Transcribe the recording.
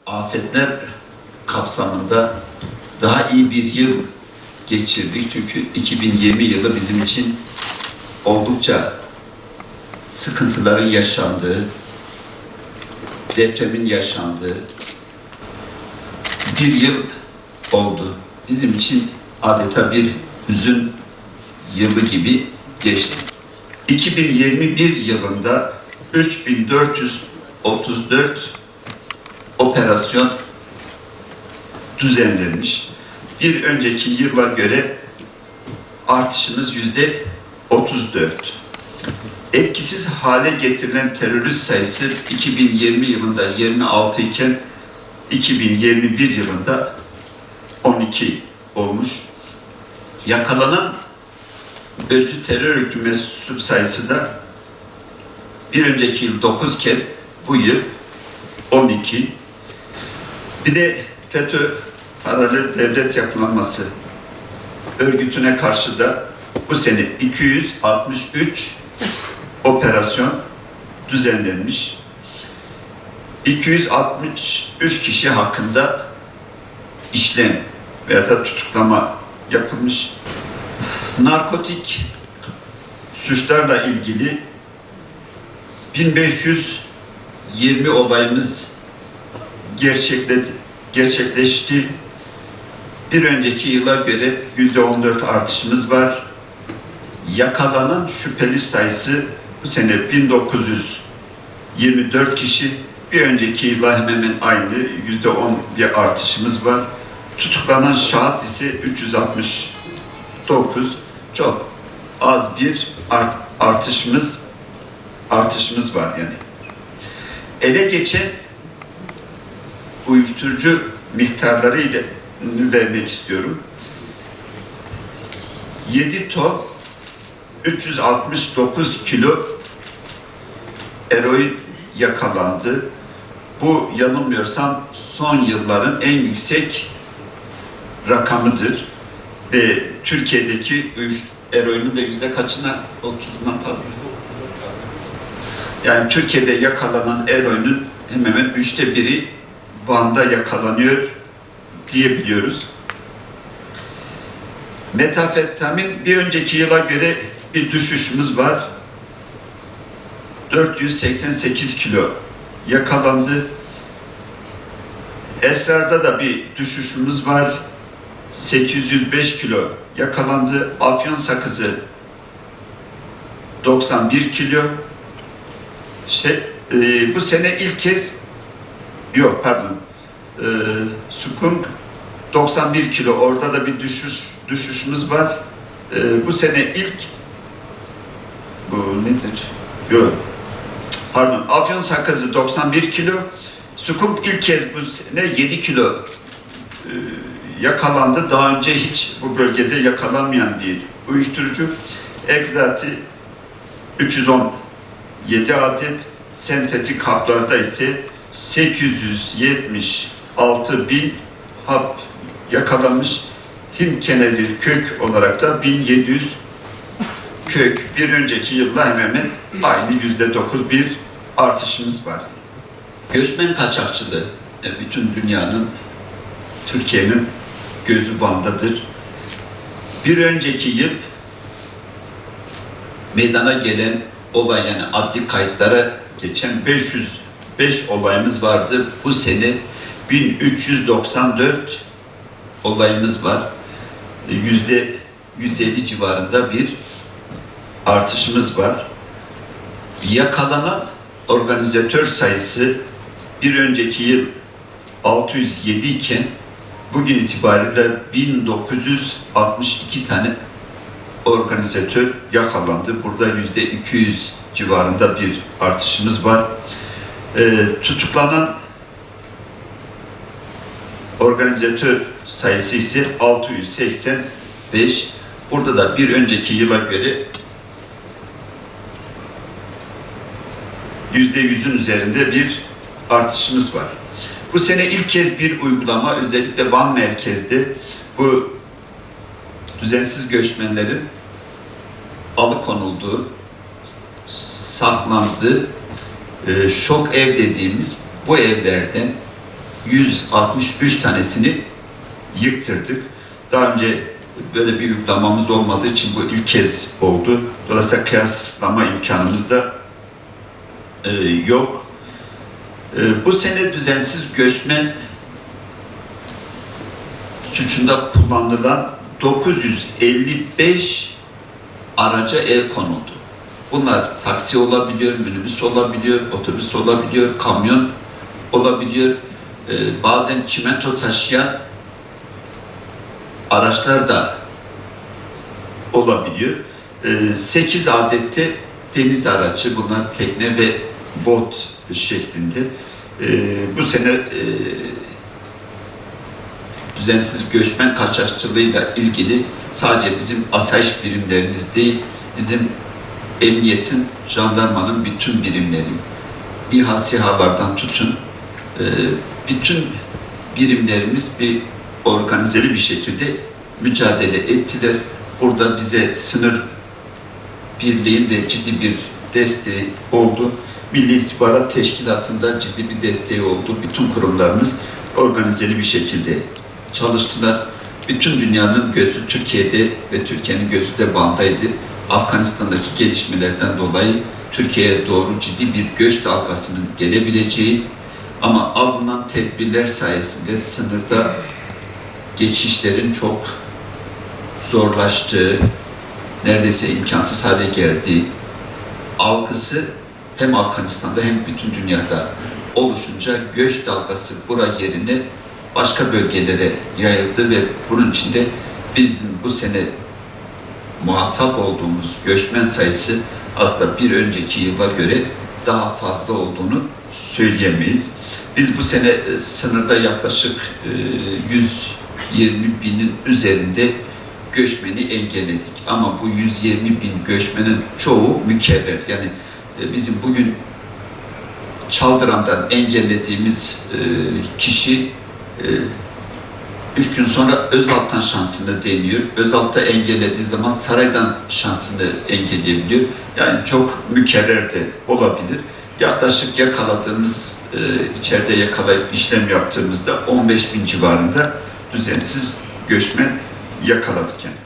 afetler kapsamında daha iyi bir yıl geçirdik. Çünkü 2020 yılı bizim için oldukça sıkıntıların yaşandığı, depremin yaşandığı bir yıl oldu. Bizim için adeta bir hüzün yılı gibi geçti. 2021 yılında 3434 operasyon düzenlenmiş. Bir önceki yıla göre artışımız %34. Etkisiz hale getirilen terörist sayısı 2020 yılında 26 iken 2021 yılında 12 olmuş. Yakalanan bölücü terör örgütü mensup sayısı da bir önceki yıl 9 iken bu yıl 12. Bir de FETÖ paralel devlet yapılanması örgütüne karşı da bu sene 263 operasyon düzenlenmiş. 263 kişi hakkında işlem veya da tutuklama yapılmış. Narkotik suçlarla ilgili 1520 olayımız gerçekleşti. Bir önceki yıla göre %14 artışımız var. Yakalanan şüpheli sayısı bu sene 1924 kişi. Bir önceki yıla hemen hemen aynı %10 bir artışımız var. Tutuklanan şahıs ise 369. Çok az bir artışımız var yani. Ele geçen uyuşturucu miktarları ile vermek istiyorum. 7 ton 369 kilo eroin yakalandı. Bu yanılmıyorsam son yılların en yüksek rakamıdır. Ve Türkiye'deki eroinin de yüzde kaçına? 30'dan fazla. Yani Türkiye'de yakalanan eroinin hemen hemen 1/3 Van'da yakalanıyor diyebiliyoruz. Metafetamin bir önceki yıla göre bir düşüşümüz var. 488 kilo yakalandı. Esrarda da bir düşüşümüz var. 805 kilo yakalandı. Afyon sakızı 91 kilo. Bu sene ilk kez Skunk 91 kilo. Orada da bir düşüşümüz var. Bu sene ilk bu nedir? Afyon sakızı 91 kilo. Skunk ilk kez bu sene 7 kilo yakalandı. Daha önce hiç bu bölgede yakalanmayan bir uyuşturucu. Egzati 317 adet, sentetik haplarda ise 876 bin hap yakalanmış. Hint kenevir kök olarak da 1700 kök. Bir önceki yılda hemen hemen aynı %9 bir artışımız var. Göçmen kaçakçılığı bütün dünyanın, Türkiye'nin gözü bandadır. Bir önceki yıl meydana gelen olay, yani adli kayıtlara geçen 505 olayımız vardı. Bu sene 1394 olayımız var. %150 civarında bir artışımız var. Yakalanan organizatör sayısı bir önceki yıl 607 iken bugün itibariyle 1962 tane organizatör yakalandı. Burada %200 civarında bir artışımız var. Tutuklanan organizatör sayısı ise 685. Burada da bir önceki yıla göre %100'ün üzerinde bir artışımız var. Bu sene ilk kez bir uygulama, özellikle Van merkezde bu düzensiz göçmenlerin alıkonulduğu, saklandığı şok ev dediğimiz bu evlerden 163 tanesini yıktırdık. Daha önce böyle bir uygulamamız olmadığı için bu ilk kez oldu. Dolayısıyla kıyaslama imkanımız da yok. Bu sene düzensiz göçmen suçunda kullanılan 955 araca el konuldu. Bunlar taksi olabiliyor, minibüs olabiliyor, otobüs olabiliyor, kamyon olabiliyor. Bazen çimento taşıyan araçlar da olabiliyor. 8 adette deniz aracı, bunlar tekne ve bot şeklinde. Bu sene düzensiz göçmen kaçakçılığıyla ilgili sadece bizim asayiş birimlerimiz değil, bizim emniyetin, jandarmanın bütün birimleri, İHA, SİHA'lardan tutun, bütün birimlerimiz bir organizeli bir şekilde mücadele ettiler. Burada bize sınır birliğinde ciddi bir desteği oldu. Milli İstihbarat Teşkilatı'nda ciddi bir desteği oldu. Bütün kurumlarımız organizeli bir şekilde çalıştılar. Bütün dünyanın gözü Türkiye'de ve Türkiye'nin gözü de Van'daydı. Afganistan'daki gelişmelerden dolayı Türkiye'ye doğru ciddi bir göç dalgasının gelebileceği ama alınan tedbirler sayesinde sınırda geçişlerin çok zorlaştığı, neredeyse imkansız hale geldiği algısı hem Afganistan'da hem bütün dünyada oluşunca göç dalgası bura yerine başka bölgelere yayıldı ve bunun içinde bizim bu sene muhatap olduğumuz göçmen sayısı aslında bir önceki yıla göre daha fazla olduğunu söyleyemeyiz. Biz bu sene sınırda yaklaşık 120 binin üzerinde göçmeni engelledik. Ama bu 120 bin göçmenin çoğu mükerrer. Yani bizim bugün Çaldıran'dan engellediğimiz kişi 3 gün sonra Özalp'tan şansını deniyor. Özalp'ta engellediği zaman Saray'dan şansını engelleyebiliyor. Yani çok mükerrer de olabilir. Yaklaşık yakaladığımız, içeride yakalayıp işlem yaptığımızda 15 bin civarında düzensiz göçmen yakaladık yani.